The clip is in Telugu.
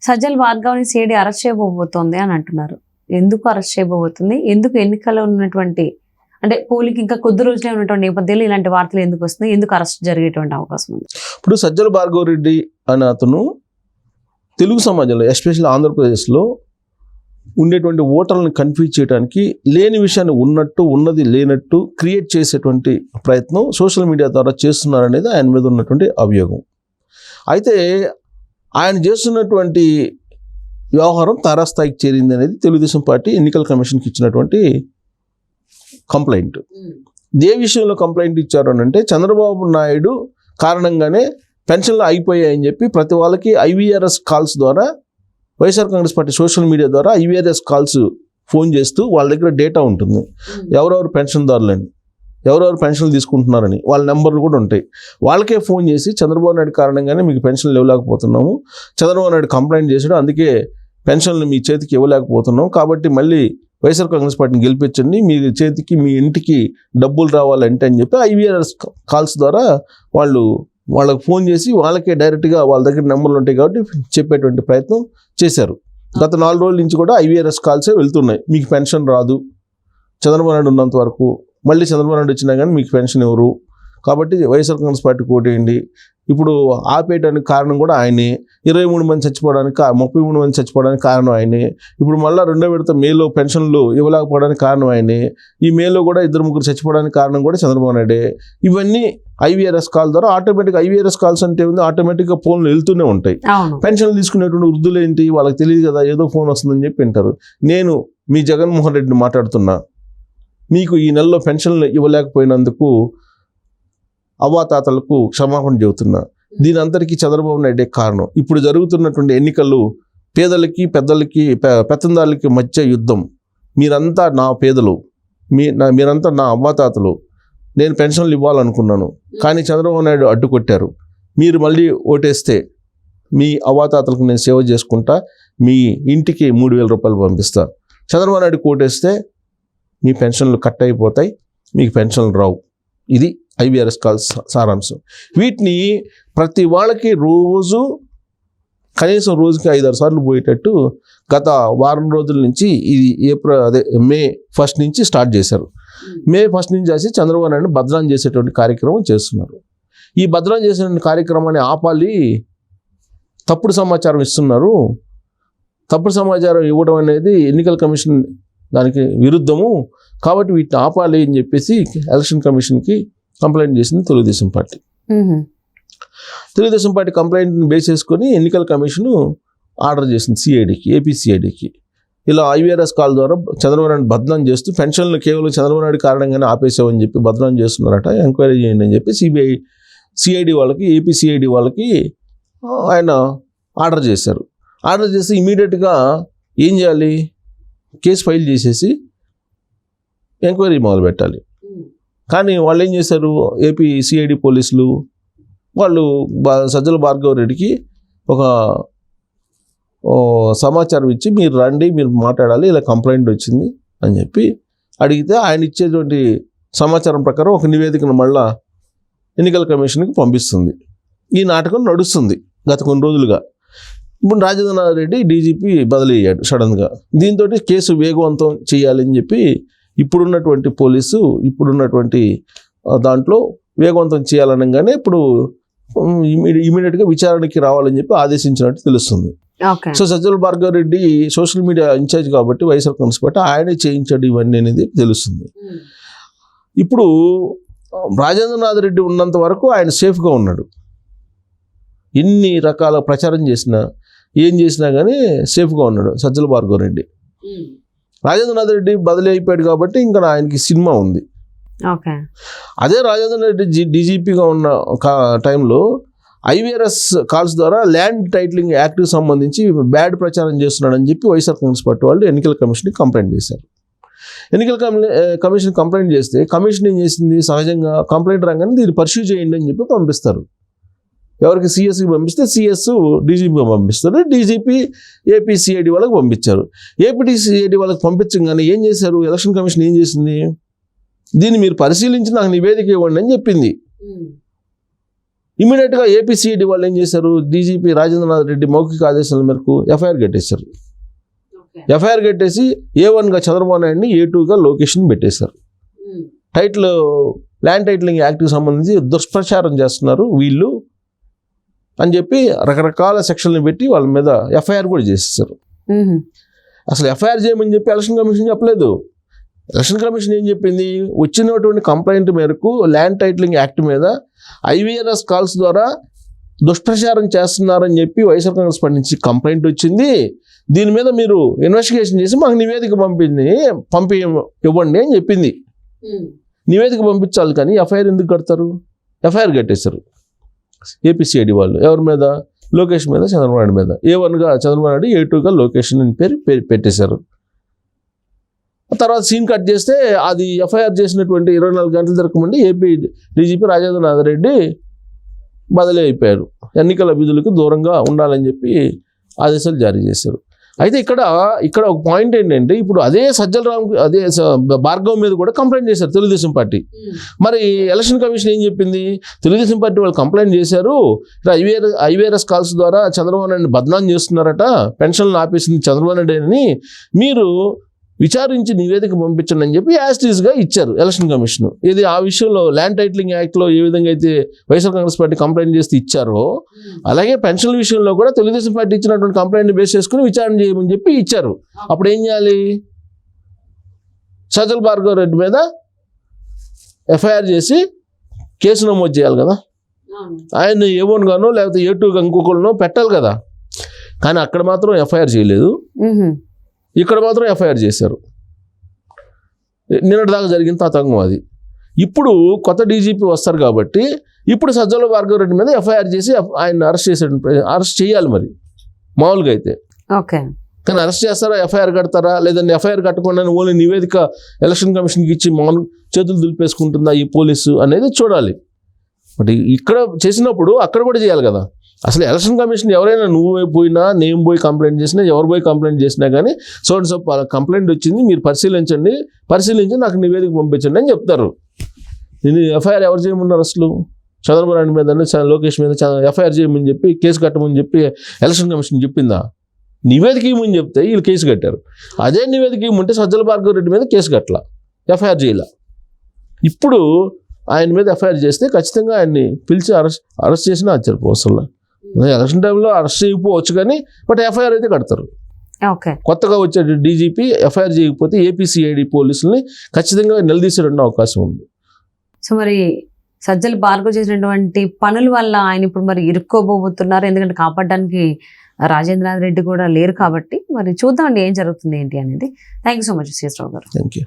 సజ్జల భార్గవ్ని సిఐడి అరెస్ట్ చేయబోతోంది అని అంటున్నారు. ఎందుకు అరెస్ట్ చేయబోతుంది? ఎందుకు ఎన్నికల్లో ఉన్నటువంటి అంటే పోలింగ్ ఇంకా కొద్ది రోజులే ఉన్నటువంటి నేపథ్యంలో ఇలాంటి వార్తలు ఎందుకు వస్తున్నాయి? ఎందుకు అరెస్ట్ జరిగేటువంటి అవకాశం ఉంది? ఇప్పుడు సజ్జల భార్గవ్ రెడ్డి అనే అతను తెలుగు సమాజంలో ఎస్పెషల్లీ ఆంధ్రప్రదేశ్లో ఉండేటువంటి ఓటర్లను కన్ఫ్యూజ్ చేయడానికి లేని విషయాన్ని ఉన్నట్టు ఉన్నది లేనట్టు క్రియేట్ చేసేటువంటి ప్రయత్నం సోషల్ మీడియా ద్వారా చేస్తున్నారనేది ఆయన మీద ఉన్నటువంటి అభియోగం. అయితే ఆయన చేస్తున్నటువంటి వ్యవహారం తారాస్థాయికి చేరింది అనేది తెలుగుదేశం పార్టీ ఎన్నికల కమిషన్కి ఇచ్చినటువంటి కంప్లైంట్. ఏ విషయంలో కంప్లైంట్ ఇచ్చారు అని అంటే చంద్రబాబు నాయుడు కారణంగానే పెన్షన్లు అయిపోయాయని చెప్పి ప్రతి వాళ్ళకి ఐవీఆర్ఎస్ కాల్స్ ద్వారా YSR Congress party social media ద్వారా ఐవీఆర్ఎస్ కాల్స్ ఫోన్ చేస్తూ వాళ్ళ దగ్గర డేటా ఉంటుంది, ఎవరెవరు పెన్షన్దారులని, ఎవరెవరు పెన్షన్లు తీసుకుంటున్నారని వాళ్ళ నెంబర్లు కూడా ఉంటాయి. వాళ్ళకే ఫోన్ చేసి చంద్రబాబు నాయుడు కారణంగానే మీకు పెన్షన్లు ఇవ్వలేకపోతున్నాము, చంద్రబాబు నాయుడు కంప్లైంట్ చేసాడు, అందుకే పెన్షన్లు మీ చేతికి ఇవ్వలేకపోతున్నాం, కాబట్టి మళ్ళీ వైఎస్ఆర్ కాంగ్రెస్ పార్టీని గెలిపించండి, మీ చేతికి మీ ఇంటికి డబ్బులు రావాలంటే అని చెప్పి ఐవీఆర్ఎస్ కాల్స్ ద్వారా వాళ్ళకి ఫోన్ చేసి వాళ్ళకే డైరెక్ట్గా వాళ్ళ దగ్గర నెంబర్లు ఉంటాయి కాబట్టి చెప్పేటువంటి ప్రయత్నం చేశారు. గత 4 రోజుల నుంచి కూడా ఐవీఆర్ఎస్ కాల్సే వెళ్తున్నాయి. మీకు పెన్షన్ రాదు, చంద్రబాబు నాయుడు ఉన్నంత వరకు, మళ్ళీ చంద్రబాబు నాయుడు వచ్చినా కానీ మీకు పెన్షన్ ఎవరు, కాబట్టి వైఎస్ఆర్ కాంగ్రెస్ పార్టీకి ఓటేయండి. ఇప్పుడు ఆపేయడానికి కారణం కూడా ఆయనే, 23 మంది చచ్చిపోవడానికి 33 మంది చచ్చిపోవడానికి కారణం ఆయనే, ఇప్పుడు మళ్ళీ 2వ విడత మేలో పెన్షన్లు ఇవ్వలేకపోవడానికి కారణం ఆయనే, ఈ మేలో కూడా 2-3 చచ్చిపోవడానికి కారణం కూడా చంద్రబాబు నాయుడే. ఇవన్నీ ఐవీఆర్ఎస్ కాల్ ద్వారా ఆటోమేటిక్గా ఐవీఆర్ఎస్ కాల్స్ అంటే ఉంది, ఆటోమేటిక్గా ఫోన్లు వెళ్తూనే ఉంటాయి. పెన్షన్లు తీసుకునేటువంటి వృద్ధులు ఏంటి, వాళ్ళకి తెలియదు కదా, ఏదో ఫోన్ వస్తుందని చెప్పి వింటారు. నేను మీ జగన్మోహన్ రెడ్డిని మాట్లాడుతున్నా, మీకు ఈ నెలలో పెన్షన్లు ఇవ్వలేకపోయినందుకు అవ్వాతాతలకు క్షమాపణ చెబుతున్నా. దీని అంతటికీ చంద్రబాబు నాయుడే కారణం. ఇప్పుడు జరుగుతున్నటువంటి ఎన్నికలు పేదలకి పెత్తందారులకి మధ్య యుద్ధం. మీరంతా నా పేదలు, మీరంతా నా అవ్వాతాతలు, నేను పెన్షన్లు ఇవ్వాలనుకున్నాను కానీ చంద్రబాబు నాయుడు అడ్డుకొట్టారు. మీరు మళ్ళీ ఓటేస్తే మీ అవ్వాతాతలకు నేను సేవ చేసుకుంటా, మీ ఇంటికి 3,000 రూపాయలు పంపిస్తా. చంద్రబాబు నాయుడుకి ఓటేస్తే మీ పెన్షన్లు కట్ అయిపోతాయి, మీకు పెన్షన్లు రావు. ఇది ఐవీఆర్ఎస్ కాల్స్ సారాంశం. వీటిని ప్రతి వాళ్ళకి కనీసం రోజుకి 5-6 సార్లు పోయేటట్టు గత వారం రోజుల నుంచి ఇది మే 1 నుంచి స్టార్ట్ చేశారు. మే 1 నుంచి చేసి చంద్రబాబు నాయుడు బదనాం చేసేటువంటి కార్యక్రమం చేస్తున్నారు. ఈ బదనాం చేసేటువంటి కార్యక్రమాన్ని ఆపాలి, తప్పుడు సమాచారం ఇస్తున్నారు, తప్పుడు సమాచారం ఇవ్వడం అనేది ఎన్నికల కమిషన్ దానికి విరుద్ధము, కాబట్టి వీటిని ఆపాలి అని చెప్పేసి ఎలక్షన్ కమిషన్కి కంప్లైంట్ చేసింది తెలుగుదేశం పార్టీ. తెలుగుదేశం పార్టీ కంప్లైంట్ని బేస్ చేసుకొని ఎన్నికల కమిషను ఆర్డర్ చేసింది సిఐడికి, ఏపీ సిఐడికి. ఇలా ఐవీఆర్ఎస్ కాల్ ద్వారా చంద్రబాబు నాయుడు బదనాం చేస్తూ పెన్షన్లు కేవలం చంద్రబాబు నాయుడు కారణంగానే ఆపేసామని చెప్పి బదనాం చేస్తున్నారట, ఎంక్వైరీ చేయండి అని చెప్పి సిఐడి వాళ్ళకి, ఏపీ సిఐడి వాళ్ళకి ఆయన ఆర్డర్ చేశారు. ఆర్డర్ చేసి ఇమీడియట్గా ఏం చేయాలి, కేసు ఫైల్ చేసేసి ఎంక్వైరీ మొదలు పెట్టాలి. కానీ వాళ్ళు ఏం చేశారు, ఏపీ సిఐడి పోలీసులు వాళ్ళు సజ్జల భార్గవ్ రెడ్డికి ఒక సమాచారం ఇచ్చి మీరు రండి, మీరు మాట్లాడాలి, ఇలా కంప్లైంట్ వచ్చింది అని చెప్పి అడిగితే ఆయన ఇచ్చేటువంటి సమాచారం ప్రకారం ఒక నివేదికను మళ్ళా ఎన్నికల కమిషన్కి పంపిస్తుంది. ఈ నాటకం నడుస్తుంది గత కొన్ని రోజులుగా. ఇప్పుడు రాజేంద్రనాథ్ రెడ్డి డీజీపీ బదిలీ అయ్యాడు సడన్గా. దీంతో కేసు వేగవంతం చేయాలని చెప్పి ఇప్పుడున్నటువంటి పోలీసు ఇప్పుడున్నటువంటి దాంట్లో వేగవంతం చేయాలనగానే ఇప్పుడు ఇమీడియట్గా విచారణకి రావాలని చెప్పి ఆదేశించినట్టు తెలుస్తుంది. So Sajjala Bhargav Reddy social media incharge కాబట్టి వైఎస్ఆర్ కాంగ్రెస్ పార్టీ ఆయనే చేయించాడు ఇవన్నీ అనేది తెలుస్తుంది. ఇప్పుడు రాజేంద్రనాథ్ రెడ్డి ఉన్నంత వరకు ఆయన సేఫ్గా ఉన్నాడు. ఎన్ని రకాల ప్రచారం చేసినా ఏం చేసినా కానీ సేఫ్గా ఉన్నాడు సజ్జల భార్గవ్ రెడ్డి. రాజేంద్రనాథ్ రెడ్డి బదిలీ అయిపోయాడు కాబట్టి ఇంకా ఆయనకి సినిమా ఉంది. అదే రాజేంద్రనాథ్ రెడ్డి డీజీపీగా ఉన్న టైంలో ఐవీఆర్ఎస్ కాల్స్ ద్వారా ల్యాండ్ టైటిలింగ్ యాక్ట్కి సంబంధించి బ్యాడ్ ప్రచారం చేస్తున్నాడని చెప్పి వైఎస్ఆర్ కాంగ్రెస్ పార్టీ వాళ్ళు ఎన్నికల కమిషన్కి కంప్లైంట్ చేశారు. ఎన్నికల కమిషన్ కంప్లైంట్ చేస్తే కమిషన్ ఏం చేసింది, సహజంగా కంప్లైంట్ రాగానే దీన్ని పర్స్యూ చేయండి అని చెప్పి పంపిస్తారు. ఎవరికి సిఎస్కి పంపిస్తే సిఎస్ డీజీపీ పంపిస్తారు, డీజీపీ ఏపీ సిఐడి వాళ్ళకి పంపించారు. ఏపీ సిఐడి వాళ్ళకి పంపించగానే ఏం చేశారు, ఎలక్షన్ కమిషన్ ఏం చేసింది, దీన్ని మీరు పరిశీలించి నాకు నివేదిక ఇవ్వండి అని చెప్పింది. ఇమీడియట్గా ఏపీసీఐడి వాళ్ళు ఏం చేశారు, డీజీపీ రాజేంద్రనాథ్ రెడ్డి మౌఖిక ఆదేశాల మేరకు ఎఫ్ఐఆర్ కట్టేశారు. ఎఫ్ఐఆర్ కట్టేసి A1గా చంద్రబాబు నాయుడిని, A2గా లోకేష్ని పెట్టేశారు. టైటిల్ ల్యాండ్ టైటిలింగ్ యాక్ట్కి సంబంధించి దుష్ప్రచారం చేస్తున్నారు వీళ్ళు అని చెప్పి రకరకాల సెక్షన్లు పెట్టి వాళ్ళ మీద ఎఫ్ఐఆర్ కూడా చేసేసారు. అసలు ఎఫ్ఐఆర్ చేయమని చెప్పి ఎలక్షన్ కమిషన్ చెప్పలేదు. ఎలక్షన్ కమిషన్ ఏం చెప్పింది, వచ్చినటువంటి కంప్లైంట్ మేరకు ల్యాండ్ టైటిలింగ్ యాక్ట్ మీద IVRS కాల్స్ ద్వారా దుష్ప్రచారం చేస్తున్నారని చెప్పి వైఎస్ఆర్ కాంగ్రెస్ పార్టీ నుంచి కంప్లైంట్ వచ్చింది. దీని మీద మీరు ఇన్వెస్టిగేషన్ చేసి మాకు నివేదిక ఇవ్వండి అని చెప్పింది. నివేదిక పంపించాలి కానీ ఎఫ్ఐఆర్ ఎందుకు కడతారు? ఎఫ్ఐఆర్ కట్టేశారు ఏపీసీఐడి వాళ్ళు. ఎవరి మీద? లోకేష్ మీద, చంద్రబాబు నాయుడు మీద. A1గా చంద్రబాబు నాయుడు, A2గా లోకేష్ అని పేరు పెట్టేశారు. తర్వాత సీన్ కట్ చేస్తే అది ఎఫ్ఐఆర్ చేసినటువంటి 24 గంటలు జరగకముందు ఏపీ డీజీపీ రాజేంద్రనాథ్ రెడ్డి బదిలీ అయిపోయారు. ఎన్నికల విధులకు దూరంగా ఉండాలని చెప్పి ఆదేశాలు జారీ చేశారు. అయితే ఇక్కడ ఒక పాయింట్ ఏంటంటే, ఇప్పుడు అదే సజ్జల రామ్, అదే భార్గవ్ మీద కూడా కంప్లైంట్ చేశారు తెలుగుదేశం పార్టీ. మరి ఎలక్షన్ కమిషన్ ఏం చెప్పింది, తెలుగుదేశం పార్టీ వాళ్ళు కంప్లైంట్ చేశారు, IVRS కాల్స్ ద్వారా చంద్రబాబు నాయుడిని బద్నాం చేస్తున్నారట, పెన్షన్లు ఆపేసింది చంద్రబాబు నాయుడు అని, మీరు విచారించి నివేదిక పంపించండి అని చెప్పి యాస్టీస్గా ఇచ్చారు ఎలక్షన్ కమిషన్. ఇది ఆ విషయంలో ల్యాండ్ టైటిలింగ్ యాక్ట్లో ఏ విధంగా అయితే వైఎస్ఆర్ కాంగ్రెస్ పార్టీ కంప్లైంట్ చేస్తే ఇచ్చారో, అలాగే పెన్షన్ల విషయంలో కూడా తెలుగుదేశం పార్టీ ఇచ్చినటువంటి కంప్లైంట్ బేస్ చేసుకుని విచారణ చేయమని చెప్పి ఇచ్చారు. అప్పుడు ఏం చేయాలి, సజ్జల భార్గవ్ రెడ్డి మీద ఎఫ్ఐఆర్ చేసి కేసు నమోదు చేయాలి కదా, ఆయన A1గానో లేకపోతే A2గా ఇంకొకరినో పెట్టాలి కదా. కానీ అక్కడ మాత్రం ఎఫ్ఐఆర్ చేయలేదు, ఇక్కడ మాత్రం ఎఫ్ఐఆర్ చేశారు. నిన్నటిదాకా జరిగిన తతంగం అది. ఇప్పుడు కొత్త డీజీపీ వస్తారు కాబట్టి ఇప్పుడు సజ్జల భార్గవ్ రెడ్డి మీద ఎఫ్ఐఆర్ చేసి ఆయన అరెస్ట్ చేయాలి మరి మామూలుగా అయితే. ఓకే, కానీ అరెస్ట్ చేస్తారా, ఎఫ్ఐఆర్ కడతారా, లేదంటే ఎఫ్ఐఆర్ కట్టకుండా ఓన్లీ నివేదిక ఎలక్షన్ కమిషన్కి ఇచ్చి మామూలు చేతులు దులిపేసుకుంటుందా ఈ పోలీసు అనేది చూడాలి. బట్ ఇక్కడ చేసినప్పుడు అక్కడ కూడా చేయాలి కదా. అసలు ఎలక్షన్ కమిషన్ ఎవరైనా నువ్వు పోయినా, నేను పోయి కంప్లైంట్ చేసినా, ఎవరు పోయి కంప్లైంట్ చేసినా కానీ సో కంప్లైంట్ వచ్చింది, మీరు పరిశీలించి నాకు నివేదిక పంపించండి అని చెప్తారు. నేను ఎఫ్ఐఆర్ ఎవరు చేయమన్నారు? అసలు చంద్రబాబు నాయుడు మీద, లోకేష్ మీద ఎఫ్ఐఆర్ చేయమని చెప్పి, కేసు కట్టమని చెప్పి ఎలక్షన్ కమిషన్ చెప్పిందా? నివేదిక ఇవ్వమని చెప్తే వీళ్ళు కేసు కట్టారు. అదే నివేదిక ఇవ్వమంటే సజ్జల భార్గవ్ రెడ్డి మీద కేసు కట్టలా, ఎఫ్ఐఆర్ చేయాల. ఇప్పుడు ఆయన మీద ఎఫ్ఐఆర్ చేస్తే ఖచ్చితంగా ఆయన్ని పిలిచి అరెస్ట్ చేసినా ఆశ్చర్యపోవసల్లా. ఎలక్షన్ టైంలో అరెస్ట్ చేయకపోవచ్చు కానీ బట్ ఎఫ్ఐఆర్ అయితే కడతారు. కొత్తగా వచ్చే డీజీపీ ఎఫ్ఐఆర్ చేయకపోతే ఏపీసీఐడి పోలీసుల్ని ఖచ్చితంగా నిలదీసేటువంటి అవకాశం ఉంది. సో మరి సజ్జల భార్గవ్ చేసినటువంటి పనుల వల్ల ఆయన ఇప్పుడు మరి ఇరుక్కోబోతున్నారు. ఎందుకంటే కాపాడడానికి రాజేంద్రనాథ్ రెడ్డి కూడా లేరు కాబట్టి మరి చూద్దామండి ఏం జరుగుతుంది ఏంటి అనేది. Thank you so much Srirao గారు. Thank you.